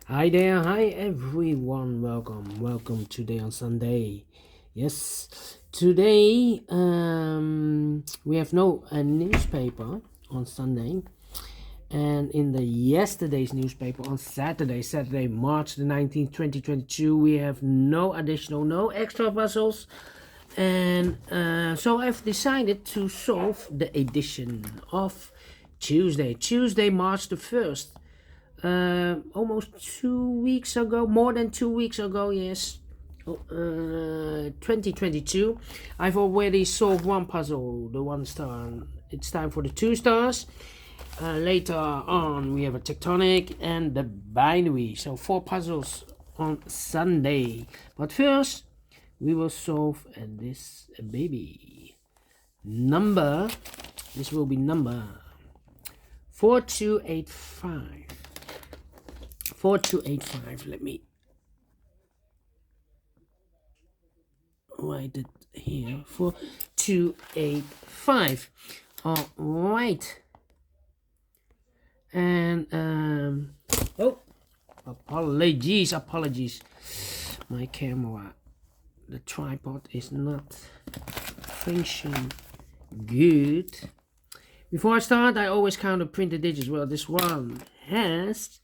Hi there, hi everyone. Welcome today on Sunday. Yes, today we have no newspaper on Sunday, and in the yesterday's newspaper on Saturday, March the 19th, 2022, we have no extra puzzles, and so I've decided to solve the edition of Tuesday, March the 1st. Almost 2 weeks ago, more than 2 weeks ago, yes. 2022. I've already solved one puzzle, the 1 star. It's time for the 2 stars. Later on, we have a tectonic and the binary. So 4 puzzles on Sunday. But first, we will solve this baby. This will be number 4285. 4285. Let me write it here. 4285. All right. And oh, apologies. My camera, the tripod is not functioning good. Before I start, I always count the printed digits. Well, this one has,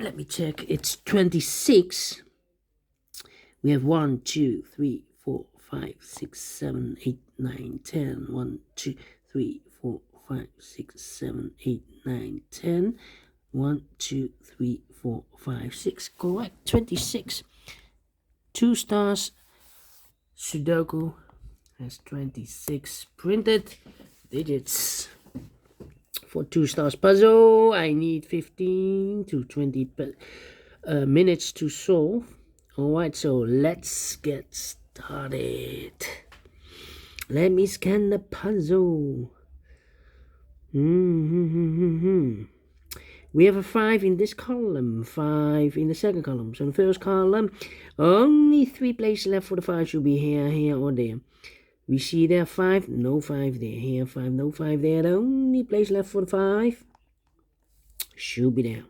let me check, it's 26. We have 1, 2, 3, 4, 5, 6, 7, 8, 9, 10. 1, 2, 3, 4, 5, 6, 7, 8, 9, 10. 1, 2, 3, 4, 5, 6. Correct. 26. Two Stars Sudoku has 26 printed digits. For 2 stars puzzle, I need 15 to 20 minutes to solve. Alright, so let's get started. Let me scan the puzzle. We have a 5 in this column, 5 in the second column. So in the first column, only 3 places left for the 5 should be here, or there. We see there 5, no 5 there. Here 5, no 5 there. The only place left for the 5 should be there.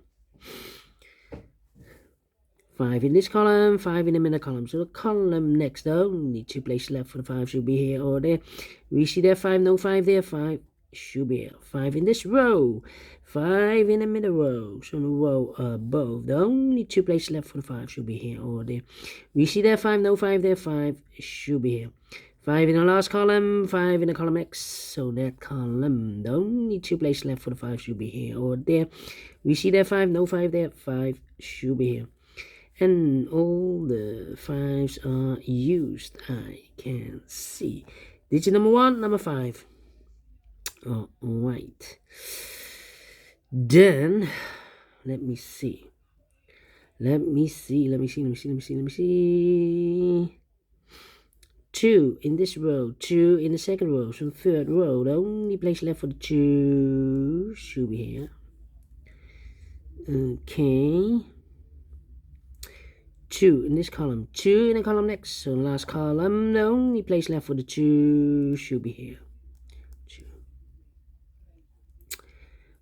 5 in this column, 5 in the middle column. So the column next, the only 2 places left for the 5 should be here or there. We see there 5, no 5 there. 5 should be here. 5 in this row, 5 in the middle row. So the row above, the only 2 places left for the 5 should be here or there. We see there 5, no 5 there. 5 should be here. 5 in the last column, 5 in the column X. So that column, the only 2 places left for the 5 should be here or there. We see there 5, no 5 there. 5 should be here. And all the 5s are used. I can see. Digit number 1, number 5. All right. Then, let me see. 2 in this row, 2 in the second row. So the third row, the only place left for the 2 should be here. Okay. 2 in this column, 2 in the column next. So the last column, the only place left for the 2 should be here. 2.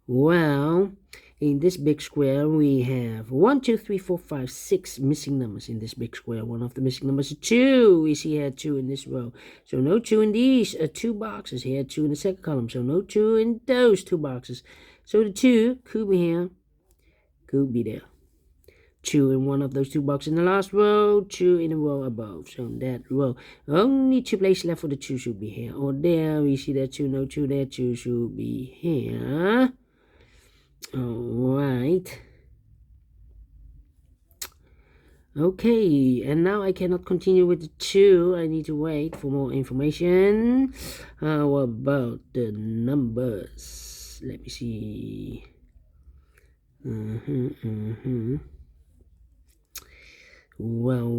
Well, in this big square, we have 1, 2, 3, 4, 5, 6 missing numbers in this big square. One of the missing numbers is 2. We see here 2 in this row. So no 2 in these 2 boxes. Here 2 in the second column. So no 2 in those 2 boxes. So the 2 could be here, could be there. 2 in one of those 2 boxes in the last row, 2 in the row above. So in that row, only 2 places left for the 2 should be here or there. We see that 2, no 2 there, 2 should be here. Alright. Okay, and now I cannot continue with the 2. I need to wait for more information. How about the numbers? Let me see. Well.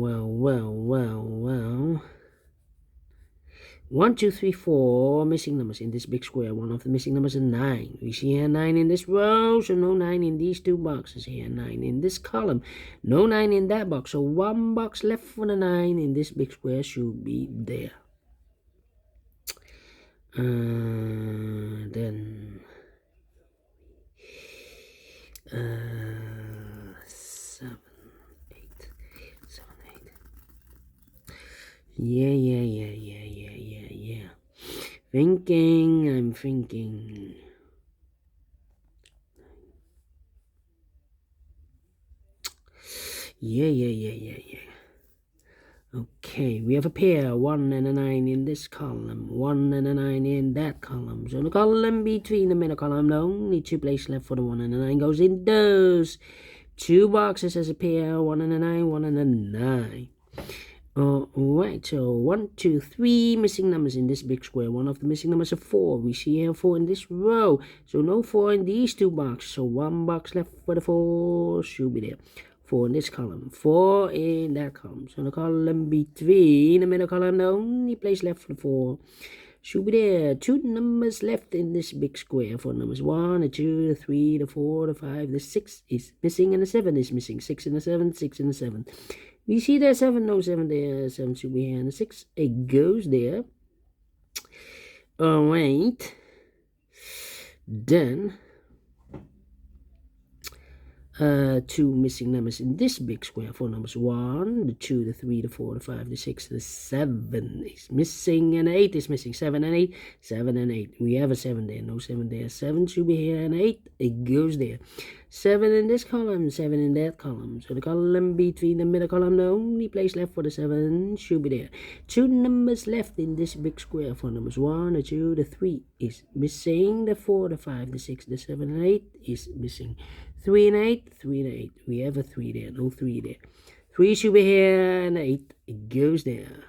1, 2, 3, 4 missing numbers in this big square. One of the missing numbers is 9. We see here 9 in this row, so no 9 in these 2 boxes here. 9 in this column, no 9 in that box. So 1 box left for the 9 in this big square should be there. Then Yeah. Thinking, I'm thinking. Yeah. Okay, we have a pair, 1 and a 9 in this column, 1 and a 9 in that column. So the column between the middle column, the only two places left for the 1 and a 9 goes in those two boxes as a pair, 1 and a 9, 1 and a 9. Alright, so 1, 2, 3 missing numbers in this big square. One of the missing numbers is 4. We see here 4 in this row. So no 4 in these two boxes. So one box left for the 4 should be there. 4 in this column, 4 in that column. So the column between the middle column, the only place left for the 4 should be there. Two numbers left in this big square. 4 numbers, 1, the 2, the 3, the 4, the 5, the 6 is missing, and the 7 is missing. 6 and the 7, 6 and the 7. We see there 7, no 7 there, 7 should be here, and the 6, it goes there. Alright, then two missing numbers in this big square. 4 numbers, 1, the 2, the 3, the 4, the 5, the 6, the 7 is missing, and 8 is missing. 7 and 8, 7 and 8. We have a 7 there, no 7 there. 7 should be here, and 8, it goes there. 7 in this column, 7 in that column. So the column between the middle column, the only place left for the 7 should be there. Two numbers left in this big square. 4 numbers, 1, the 2, the 3 is missing. The 4, the 5, the 6, the 7, and 8 is missing. 3 and 8, 3 and 8. We have a 3 there, no 3 there. 3 should be here, and 8, it goes there.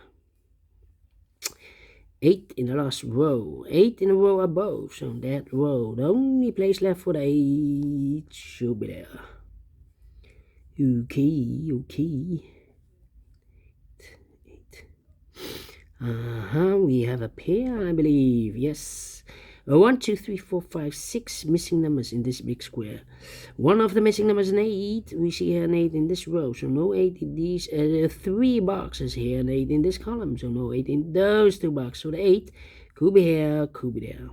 8 in the last row, 8 in a row above. So that row, the only place left for the 8 should be there. Okay. 8. We have a pair, I believe. Yes. 1, 2, 3, 4, 5, 6 missing numbers in this big square. One of the missing numbers is an 8. We see here an 8 in this row, so no 8 in these 3 boxes here, and 8 in this column, so no 8 in those 2 boxes. So the 8 could be here, could be there.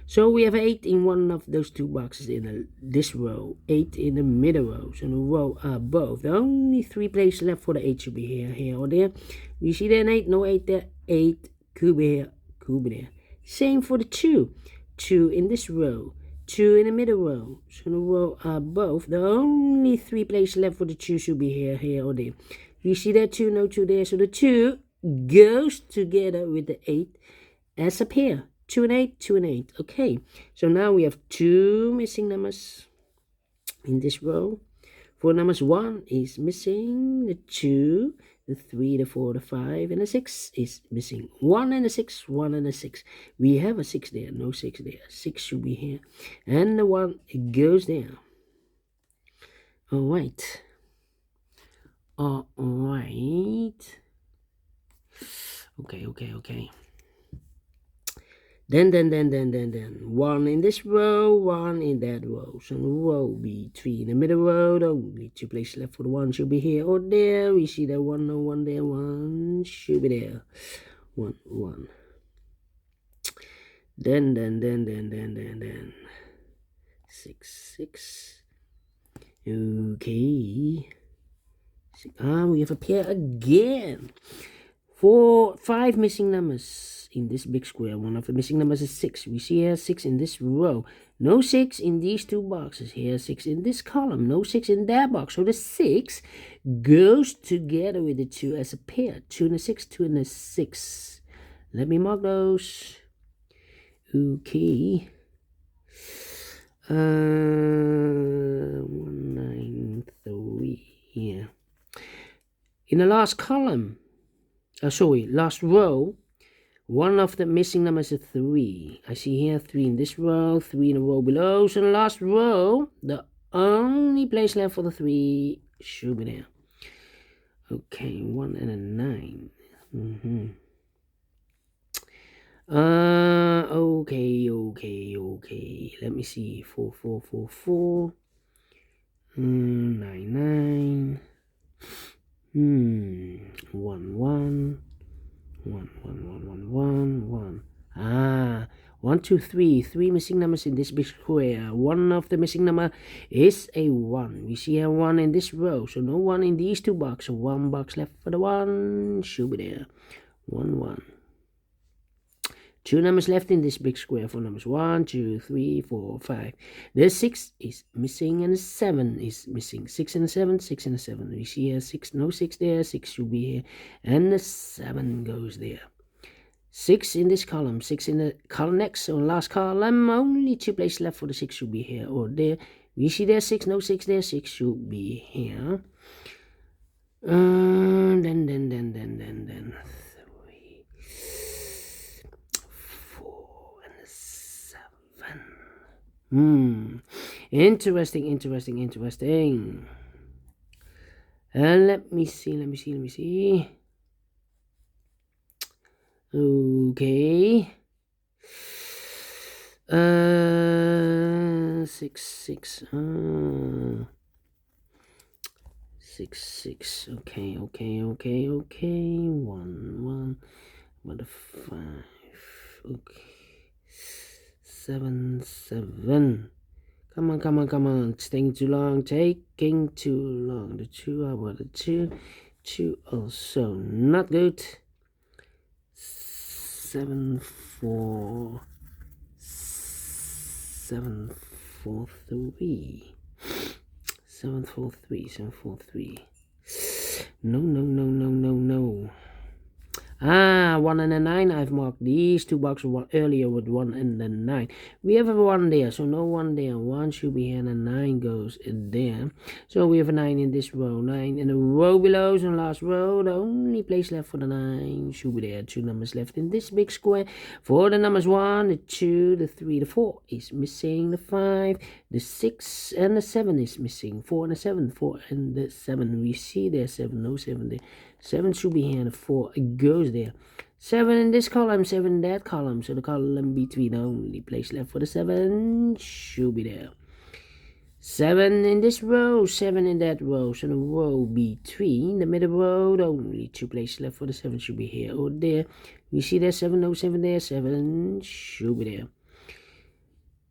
So we have 8 in one of those 2 boxes in this row, 8 in the middle row, so the row above. The only 3 places left for the 8 should be here, or there. We see there an 8, no 8 there, 8 could be here, could be there. Same for the 2. 2 in this row, 2 in the middle row. So the row above, the only 3 places left for the 2 should be here, or there. You see that 2, no 2 there. So the 2 goes together with the 8 as a pair. 2 and 8, 2 and 8. Okay, so now we have 2 missing numbers in this row. 4 numbers, 1 is missing. The 2, the 3, the 4, the 5, and the 6 is missing. 1 and a 6, 1 and a 6. We have a 6 there, no 6 there. 6 should be here. And the 1, it goes there. Alright. Alright. Okay. Then 1 in this row, 1 in that row. So the row between the middle row, the only 2 places left for the 1 should be here or there. We see that 1, no 1 there, 1 should be there. 1. Then 6. Okay. We have a pair again. 5 missing numbers in this big square. One of the missing numbers is 6. We see here 6 in this row. No 6 in these 2 boxes. Here 6 in this column. No 6 in that box. So the 6 goes together with the 2 as a pair. 2 and a 6, 2 and a 6. Let me mark those. Okay. 193 here. In the last column, last row, one of the missing numbers is 3. I see here 3 in this row, 3 in the row below. So the last row, the only place left for the 3 should be there. Okay, 1 and a 9. Okay. Let me see. 4. 9. 1. 1. 1. 1, 2, 3. 3 missing numbers in this big square. One of the missing number is a 1. We see a 1 in this row, so no 1 in these 2 boxes. So 1 box left for the 1. Should be there. 1, 1. 2 numbers left in this big square. 4 numbers. 1, 2, 3, 4, 5. The 6 is missing and the 7 is missing. 6 and a 7, 6 and a 7. We see here 6, no 6 there. 6 should be here. And the 7 goes there. 6 in this column, 6 in the column next. So last column, only 2 places left for the 6 should be here or there. We see there 6, no 6 there. 6 should be here. Then 3, 4, and 7. Interesting. Let me see. Okay. 6, 6. 6, 6. Okay. 1, 1. What a 5. Okay. 7, 7. Come on. It's taking too long. The 2, how about the 2? 2 also not good. 7, 4, 7, 4, 3. 7, 4, 3. 7, 4, 3. No. 1 and a 9. I've marked these 2 boxes earlier with 1 and then 9. We have a 1 there, so no 1 there. 1 should be here and a 9 goes there. So we have a 9 in this row. 9 in the row below, so last row. The only place left for the 9 should be there. 2 numbers left in this big square. For the numbers 1, the 2, the 3, the 4 is missing. The 5, the 6, and the 7 is missing. 4 and the 7. 4 and the 7. We see there 7, no 7 there. 7 should be here and the 4 goes there. 7 in this column, 7 in that column. So the column between, the only place left for the 7 should be there. 7 in this row, 7 in that row. So the row between, the middle row, the only 2 places left for the 7 should be here or there. We see there 7, no 7 there. 7 should be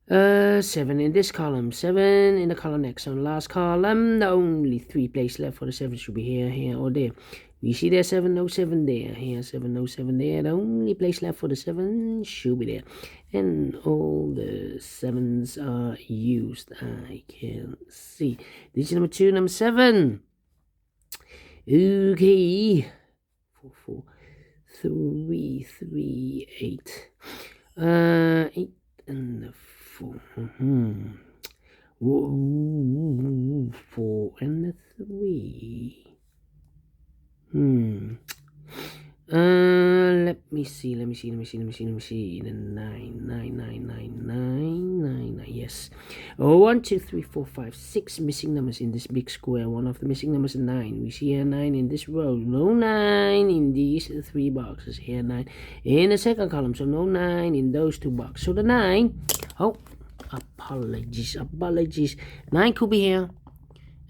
there. 7 in this column, 7 in the column next. On the last column, the only 3 places left for the 7 should be here or there. We see there 7, no 7 there. Here 7, no 7 there. The only place left for the 7 should be there. And all the 7s are used. I can see. This is number 2, number 7. Okay. 4, 4, 3, 3, 8. 8 and the 4. 4 and the 3. Let me see. The 9. Yes. 1, 2, 3, 4, 5, 6 missing numbers in this big square. One of the missing numbers is 9. We see here 9 in this row. No 9 in these 3 boxes. Here 9 in the second column. So no 9 in those 2 boxes. So the 9. Oh, apologies. 9 could be here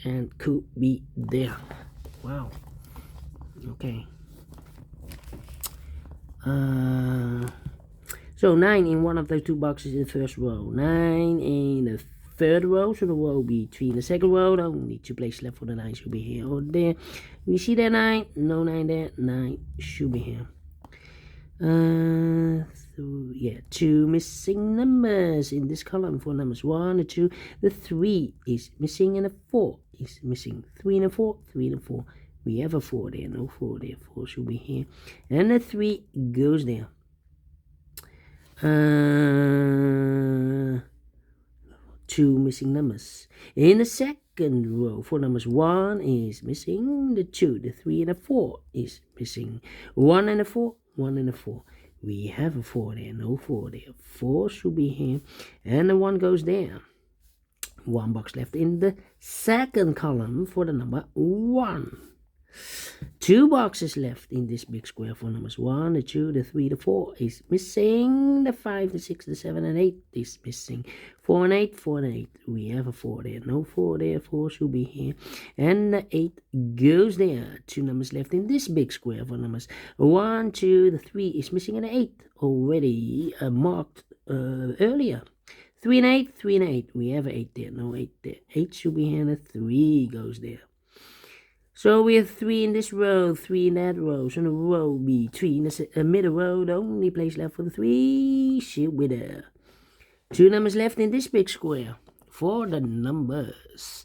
and could be there. Wow. Okay. So 9 in one of those 2 boxes in the first row. 9 in the third row. So the row between the second row. The only 2 places left for the 9 should be here or there. We see there 9. No 9 there. 9 should be here. 2 missing numbers in this column. 4 numbers. 1, the 2, the 3 is missing, and the 4 is missing. 3 and a 4. 3 and a 4. We have a 4 there, no 4 there. 4 should be here. And the 3 goes there. 2 missing numbers. In the second row, 4 numbers. 1 is missing. The 2, the 3, and the 4 is missing. 1 and a 4. 1 and a 4. We have a 4 there, no 4 there. 4 should be here. And the 1 goes there. 1 box left in the second column for the number 1. 2 boxes left in this big square for numbers. 1, the 2, the 3, the 4 is missing. The 5, the 6, the 7, and 8 is missing. 4 and 8, 4 and 8. We have a 4 there. No 4 there. 4 should be here. And the 8 goes there. 2 numbers left in this big square for numbers. 1, 2, the 3 is missing, and the 8 already marked earlier. 3 and 8, 3 and 8. We have 8 there. No 8 there. 8 should be here and a 3 goes there. So we have 3 in this row, 3 in that row. So the row be 3 in the middle row. The only place left for the 3 should be there. 2 numbers left in this big square. For the numbers.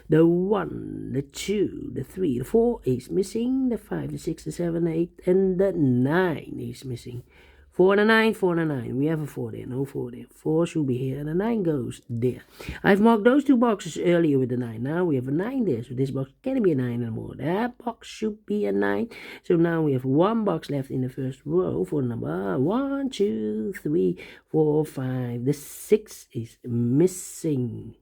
The 1, the 2, the 3, the 4 is missing. The 5, the 6, the 7, the 8, and the 9 is missing. 4 and a 9, 4 and a 9. We have a 4 there, no 4 there. 4 should be here, and the 9 goes there. I've marked those 2 boxes earlier with the 9. Now we have a 9 there, so this box can't be a 9 anymore. That box should be a 9. So now we have 1 box left in the first row for number 1, 2, 3, 4, 5. The 6 is missing.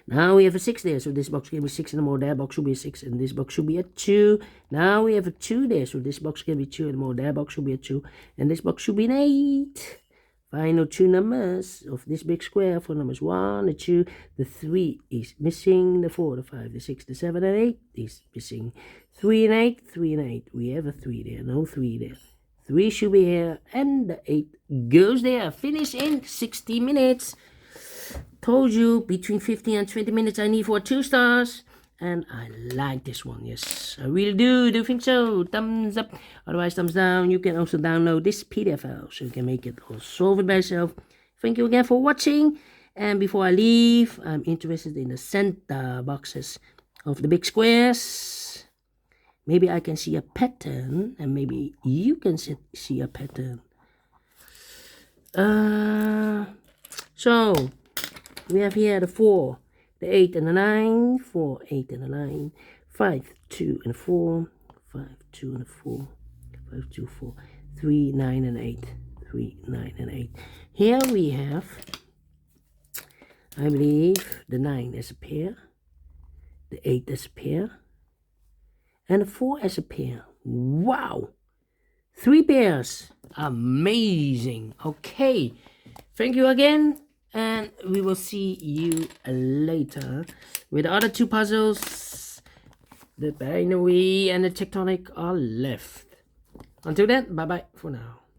Now we have a 6 there, so this box can be 6 and more. That box should be a 6, and this box should be a 2. Now we have a 2 there, so this box can be 2 and more. That box should be a 2, and this box should be an 8. Final 2 numbers of this big square for numbers 1, the 2, the 3 is missing. The 4, the 5, the 6, the 7, and 8 is missing. 3 and 8, 3 and 8. We have a 3 there, no 3 there. 3 should be here, and the 8 goes there. Finish in 60 minutes. Told you between 15 and 20 minutes I need for 2 stars, and I like this one. Yes, I really do. Do you think so? Thumbs up, otherwise thumbs down. You can also download this PDF file so you can make it or solve it by yourself. Thank you again for watching, and before I leave, I'm interested in the center boxes of the big squares. Maybe I can see a pattern, and maybe you can see a pattern. So we have here the 4, the 8 and the 9, 4, 8 and the 9, 5, 2 and 4, 5, 2 and 4, 5, 2, 4, 3, 9 and 8, 3, 9 and 8. Here we have, I believe, the 9 as a pair, the 8 as a pair, and the 4 as a pair. Wow! 3 pairs. Amazing. Okay. Thank you again. And we will see you later with the other 2 puzzles. The binary and the tectonic are left. Until then, bye-bye for now.